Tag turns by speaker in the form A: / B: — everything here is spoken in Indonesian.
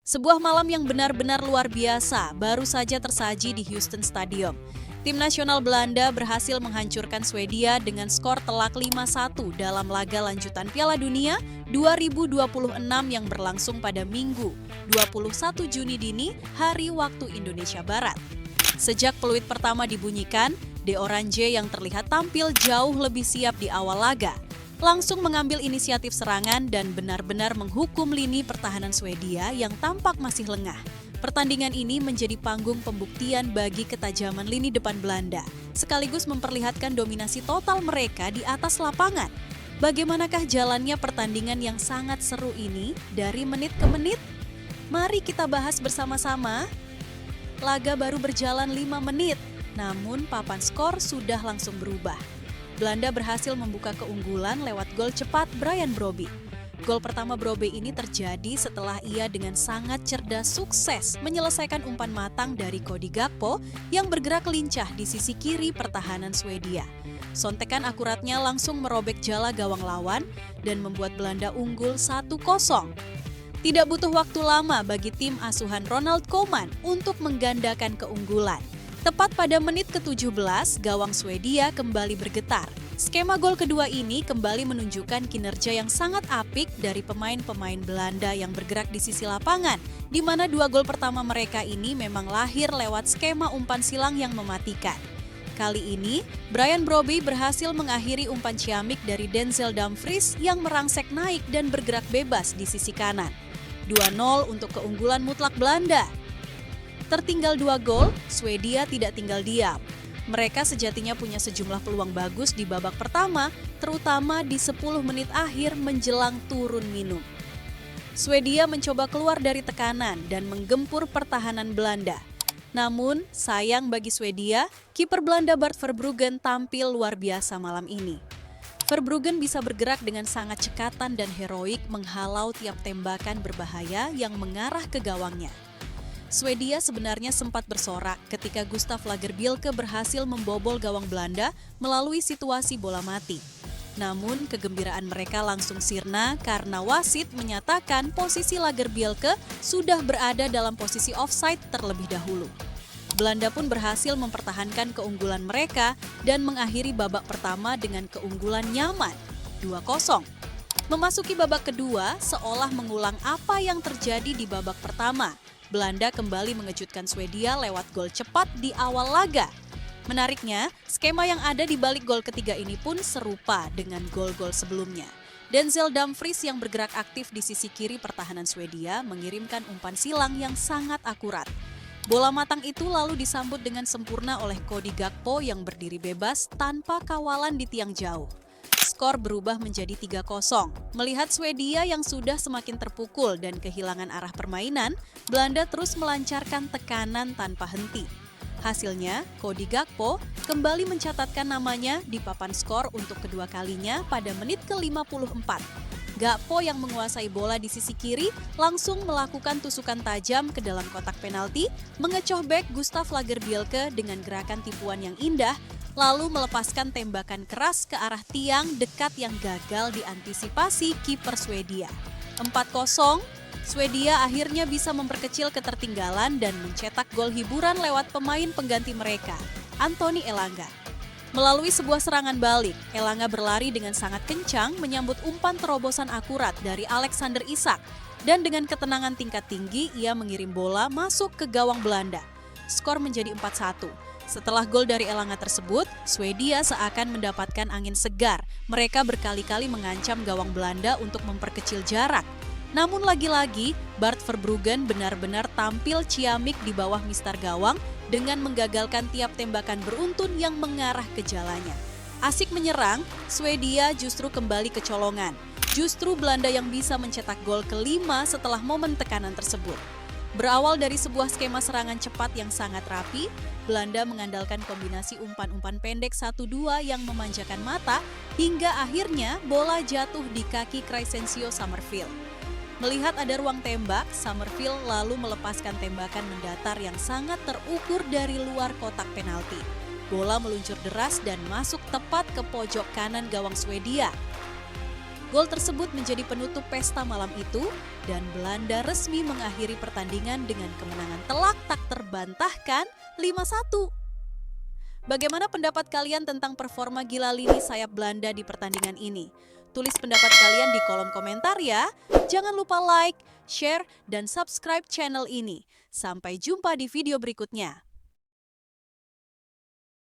A: Sebuah malam yang benar-benar luar biasa baru saja tersaji di Houston Stadium. Tim nasional Belanda berhasil menghancurkan Swedia dengan skor telak 5-1 dalam laga lanjutan Piala Dunia 2026 yang berlangsung pada Minggu, 21 Juni dini hari waktu Indonesia Barat. Sejak peluit pertama dibunyikan, De Oranje yang terlihat tampil jauh lebih siap di awal laga. Langsung mengambil inisiatif serangan dan benar-benar menghukum lini pertahanan Swedia yang tampak masih lengah. Pertandingan ini menjadi panggung pembuktian bagi ketajaman lini depan Belanda, sekaligus memperlihatkan dominasi total mereka di atas lapangan. Bagaimanakah jalannya pertandingan yang sangat seru ini dari menit ke menit? Mari kita bahas bersama-sama. Laga baru berjalan 5 menit, namun papan skor sudah langsung berubah. Belanda berhasil membuka keunggulan lewat gol cepat Brian Brobby. Gol pertama Brobby ini terjadi setelah ia dengan sangat cerdas sukses menyelesaikan umpan matang dari Cody Gakpo yang bergerak lincah di sisi kiri pertahanan Swedia. Sontekan akuratnya langsung merobek jala gawang lawan dan membuat Belanda unggul 1-0. Tidak butuh waktu lama bagi tim asuhan Ronald Koeman untuk menggandakan keunggulan. Tepat pada menit ke-17, gawang Swedia kembali bergetar. Skema gol kedua ini kembali menunjukkan kinerja yang sangat apik dari pemain-pemain Belanda yang bergerak di sisi lapangan, di mana 2 gol pertama mereka ini memang lahir lewat skema umpan silang yang mematikan. Kali ini, Brian Brobby berhasil mengakhiri umpan ciamik dari Denzel Dumfries yang merangsek naik dan bergerak bebas di sisi kanan. 2-0 untuk keunggulan mutlak Belanda. Tertinggal 2 gol, Swedia tidak tinggal diam. Mereka sejatinya punya sejumlah peluang bagus di babak pertama, terutama di 10 menit akhir menjelang turun minum. Swedia mencoba keluar dari tekanan dan menggempur pertahanan Belanda. Namun, sayang bagi Swedia, kiper Belanda Bart Verbruggen tampil luar biasa malam ini. Verbruggen bisa bergerak dengan sangat cekatan dan heroik menghalau tiap tembakan berbahaya yang mengarah ke gawangnya. Swedia sebenarnya sempat bersorak ketika Gustav Lagerbielke berhasil membobol gawang Belanda melalui situasi bola mati. Namun kegembiraan mereka langsung sirna karena wasit menyatakan posisi Lagerbielke sudah berada dalam posisi offside terlebih dahulu. Belanda pun berhasil mempertahankan keunggulan mereka dan mengakhiri babak pertama dengan keunggulan nyaman, 2-0. Memasuki babak kedua seolah mengulang apa yang terjadi di babak pertama. Belanda kembali mengejutkan Swedia lewat gol cepat di awal laga. Menariknya, skema yang ada di balik gol ketiga ini pun serupa dengan gol-gol sebelumnya. Denzel Dumfries yang bergerak aktif di sisi kiri pertahanan Swedia mengirimkan umpan silang yang sangat akurat. Bola matang itu lalu disambut dengan sempurna oleh Cody Gakpo yang berdiri bebas tanpa kawalan di tiang jauh. Skor berubah menjadi 3-0. Melihat Swedia yang sudah semakin terpukul dan kehilangan arah permainan, Belanda terus melancarkan tekanan tanpa henti. Hasilnya, Cody Gakpo kembali mencatatkan namanya di papan skor untuk kedua kalinya pada menit ke-54. Gakpo yang menguasai bola di sisi kiri langsung melakukan tusukan tajam ke dalam kotak penalti, mengecoh bek Gustav Lagerbielke dengan gerakan tipuan yang indah, lalu melepaskan tembakan keras ke arah tiang dekat yang gagal diantisipasi kiper Swedia. 4-0, Swedia akhirnya bisa memperkecil ketertinggalan dan mencetak gol hiburan lewat pemain pengganti mereka, Anthony Elanga. Melalui sebuah serangan balik, Elanga berlari dengan sangat kencang menyambut umpan terobosan akurat dari Alexander Isak dan dengan ketenangan tingkat tinggi ia mengirim bola masuk ke gawang Belanda. Skor menjadi 4-1. Setelah gol dari Elanga tersebut, Swedia seakan mendapatkan angin segar. Mereka berkali-kali mengancam gawang Belanda untuk memperkecil jarak. Namun lagi-lagi, Bart Verbruggen benar-benar tampil ciamik di bawah mistar gawang dengan menggagalkan tiap tembakan beruntun yang mengarah ke jalannya. Asik menyerang, Swedia justru kembali kecolongan. Justru Belanda yang bisa mencetak gol kelima setelah momen tekanan tersebut. Berawal dari sebuah skema serangan cepat yang sangat rapi, Belanda mengandalkan kombinasi umpan-umpan pendek 1-2 yang memanjakan mata hingga akhirnya bola jatuh di kaki Crescencio Summerfield. Melihat ada ruang tembak, Summerfield lalu melepaskan tembakan mendatar yang sangat terukur dari luar kotak penalti. Bola meluncur deras dan masuk tepat ke pojok kanan gawang Swedia. Gol tersebut menjadi penutup pesta malam itu dan Belanda resmi mengakhiri pertandingan dengan kemenangan telak tak terbantahkan 5-1. Bagaimana pendapat kalian tentang performa gila lini sayap Belanda di pertandingan ini? Tulis pendapat kalian di kolom komentar ya. Jangan lupa like, share, dan subscribe channel ini. Sampai jumpa di video berikutnya.